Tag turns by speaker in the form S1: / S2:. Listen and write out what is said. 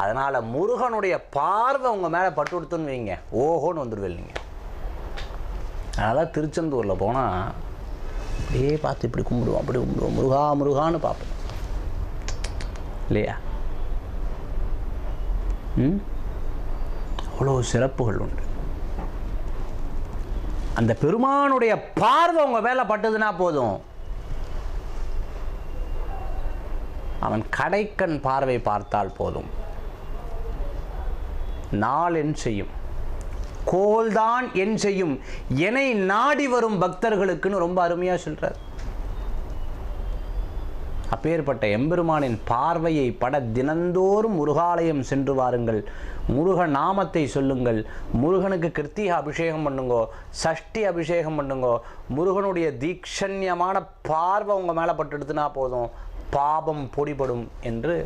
S1: அதனால் முருகனுடைய பார்வை உங்கள் மேலே பட்டு கொடுத்துன்னு வைங்க, ஓஹோன்னு வந்துடுவேன் நீங்கள். அதனால் திருச்செந்தூரில் போனால் அப்படியே பார்த்து இப்படி கும்பிடுவோம், அப்படி கும்பிடுவோம், முருகா முருகான்னு பார்ப்போம் இல்லையா? அவ்வளோ சிறப்புகள் உண்டு. அந்த பெருமானுடைய பார்வை உங்க மேல பட்டதுன்னா போதும், அவன் கடைக்கண் பார்வை பார்த்தால் போதும், நாள் என் செய்யும், கோல்தான் என் செய்யும், என்னை நாடி வரும் பக்தர்களுக்குன்னு ரொம்ப அருமையா சொல்றார். அப்பேற்பட்ட எம்பெருமானின் பார்வையை பட தினந்தோறும் முருகாலயம் சென்று வாருங்கள், முருக நாமத்தை சொல்லுங்கள், முருகனுக்கு கிருத்திக அபிஷேகம் பண்ணுங்கோ, சஷ்டி அபிஷேகம் பண்ணுங்கோ. முருகனுடைய தீக்ஷண்யமான பார்வை உங்கள் மேலே பட்டுடுத்துனா போதும், பாபம் பொடிபடும் என்று